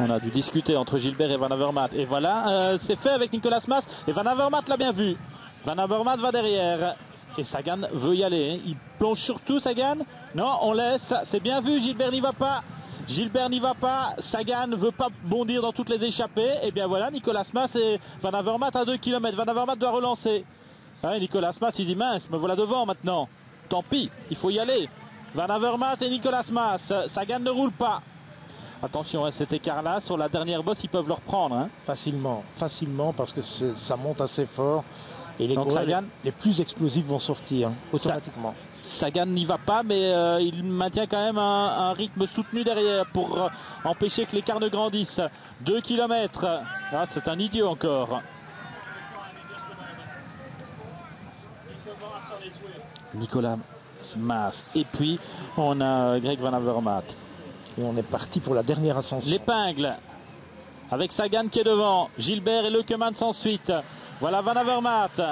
On a dû discuter entre Gilbert et Van Avermaet. Et voilà, c'est fait avec Nicolas Mas. Et Van Avermaet l'a bien vu. Van Avermaet va derrière. Et Sagan veut y aller. Il plonge surtout, Sagan. Non, on laisse. C'est bien vu, Gilbert n'y va pas. Gilbert n'y va pas. Sagan ne veut pas bondir dans toutes les échappées. Et bien voilà, Nicolas Mas et Van Avermaet à 2 km. Van Avermaet doit relancer. Ouais, Nicolas Mas, il dit mince, me voilà devant maintenant. Tant pis, il faut y aller. Van Avermaet et Nicolas Mas. Sagan ne roule pas. Attention à cet écart-là, sur la dernière bosse, ils peuvent le reprendre. Hein. Facilement, parce que ça monte assez fort. Et les Sagan, les plus explosifs vont sortir automatiquement. Sagan n'y va pas, mais il maintient quand même un rythme soutenu derrière pour empêcher que l'écart ne grandisse. 2 km. Ah, c'est un idiot encore. Nicolas Mas. Et puis, on a Greg Van Avermaet. Et on est parti pour la dernière ascension. L'épingle. Avec Sagan qui est devant. Gilbert et Leukemans ensuite. Voilà Van Avermaet.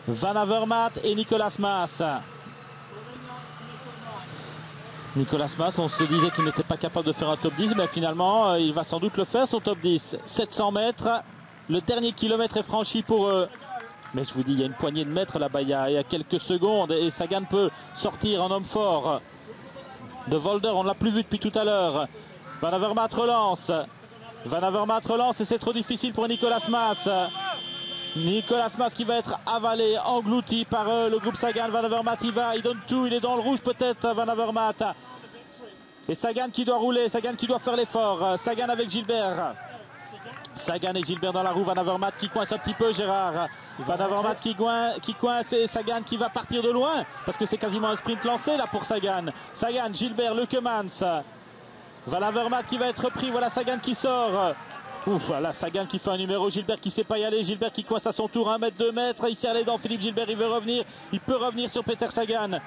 Van Avermaet et Nicolas Mas. Nicolas Mas, on se disait qu'il n'était pas capable de faire un top 10, mais finalement, il va sans doute le faire, son top 10. 700 mètres. Le dernier kilomètre est franchi pour eux. Mais je vous dis, il y a une poignée de mètres là-bas, il y a quelques secondes. Et Sagan peut sortir en homme fort. De Volder, on ne l'a plus vu depuis tout à l'heure. Van Avermaet relance. Van Avermaet relance et c'est trop difficile pour Nicolas Mas. Nicolas Mas qui va être avalé, englouti par le groupe Sagan. Van Avermaet il va, il donne tout, il est dans le rouge peut-être, Van Avermaet. Et Sagan qui doit rouler, Sagan qui doit faire l'effort. Sagan avec Gilbert. Sagan et Gilbert dans la roue, Van Avermaet qui coince un petit peu, Gérard. Van Avermaet qui coince et Sagan qui va partir de loin parce que c'est quasiment un sprint lancé là pour Sagan. Sagan, Gilbert, Leukemans. Van Avermaet qui va être pris, voilà Sagan qui sort. Ouf, voilà Sagan qui fait un numéro, Gilbert qui ne sait pas y aller, Gilbert qui coince à son tour 1 mètre, 2 mètres, il serre les dents, Philippe Gilbert il veut revenir, il peut revenir sur Peter Sagan.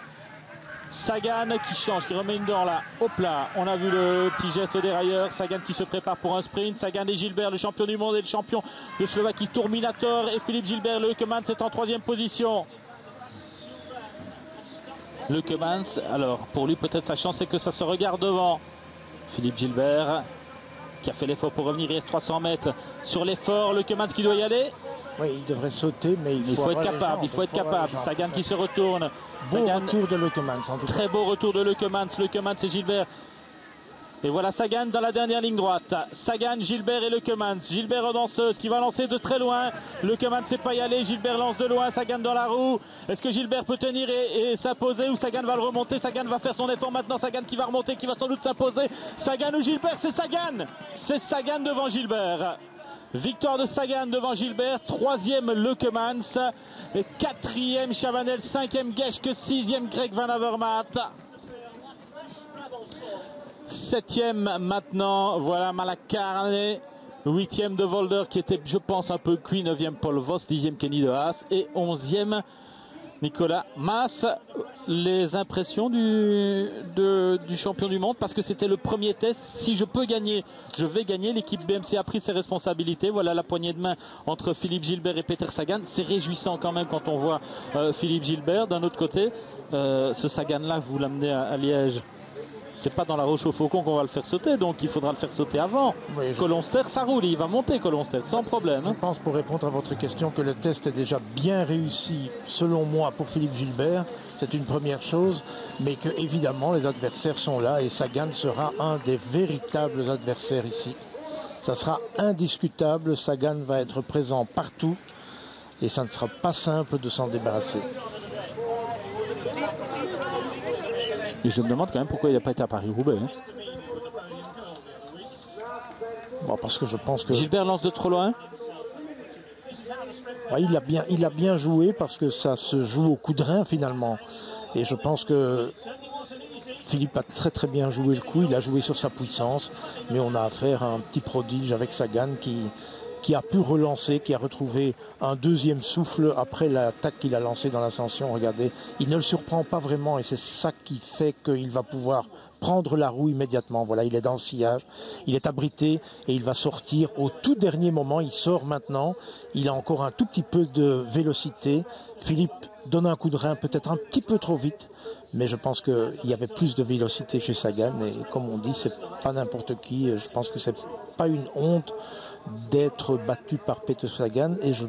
Sagan qui change, qui remet une dent là, hop là, on a vu le petit geste dérailleur, Sagan qui se prépare pour un sprint, Sagan et Gilbert, le champion du monde et le champion de Slovaquie, Tourminator et Philippe Gilbert, Leukemans est en 3e position. Leukemans, alors pour lui peut-être sa chance c'est que ça se regarde devant. Philippe Gilbert qui a fait l'effort pour revenir, il reste 300 mètres sur l'effort, Leukemans qui doit y aller. Oui, il devrait sauter, mais il faut être capable. Il faut être capable. Sagan qui se retourne. Beau retour de Leukemans. Très beau retour de Leukemans. Leukemans et Gilbert. Et voilà Sagan dans la dernière ligne droite. Sagan, Gilbert et Leukemans. Gilbert danseuse qui va lancer de très loin. Leukemans ne sait pas y aller. Gilbert lance de loin. Sagan dans la roue. Est-ce que Gilbert peut tenir et s'imposer ou Sagan va le remonter? Sagan va faire son effort maintenant. Sagan qui va remonter, qui va sans doute s'imposer. Sagan ou Gilbert? C'est Sagan. C'est Sagan devant Gilbert. Victoire de Sagan devant Gilbert, 3e Leukemans, 4e Chavanel, 5e Geschke, 6e Greg Van Avermaet. 7e maintenant, voilà Malacarne, 8e de Volder qui était je pense un peu cuit, 9e Paul Voss, 10e Kenny de Haas et 11e Nicolas Mas. Les impressions du champion du monde, parce que c'était le premier test. Si je peux gagner, je vais gagner. L'équipe BMC a pris ses responsabilités. Voilà la poignée de main entre Philippe Gilbert et Peter Sagan. C'est réjouissant quand même quand on voit Philippe Gilbert. D'un autre côté, ce Sagan-là, vous l'amenez à Liège. C'est pas dans la Roche au Faucon qu'on va le faire sauter, donc il faudra le faire sauter avant. Oui, Colonster, ça roule, il va monter Colonster, sans problème. Je pense, pour répondre à votre question, que le test est déjà bien réussi, selon moi, pour Philippe Gilbert. C'est une première chose, mais que évidemment les adversaires sont là et Sagan sera un des véritables adversaires ici. Ça sera indiscutable, Sagan va être présent partout et ça ne sera pas simple de s'en débarrasser. Et je me demande quand même pourquoi il n'a pas été à Paris-Roubaix. Hein. Bon, parce que je pense que... Gilbert lance de trop loin. Ouais, il a bien joué parce que ça se joue au coup de rein finalement. Et je pense que Philippe a très bien joué le coup. Il a joué sur sa puissance. Mais on a affaire à un petit prodige avec Sagan qui a pu relancer, qui a retrouvé un deuxième souffle après l'attaque qu'il a lancée dans l'ascension. Regardez, il ne le surprend pas vraiment et c'est ça qui fait qu'il va pouvoir prendre la roue immédiatement. Voilà, il est dans le sillage, il est abrité et il va sortir au tout dernier moment. Il sort maintenant, il a encore un tout petit peu de vélocité. Philippe donne un coup de rein peut-être un petit peu trop vite, mais je pense qu'il y avait plus de vélocité chez Sagan et comme on dit, c'est pas n'importe qui. Je pense que c'est pas une honte d'être battu par Peter Sagan et je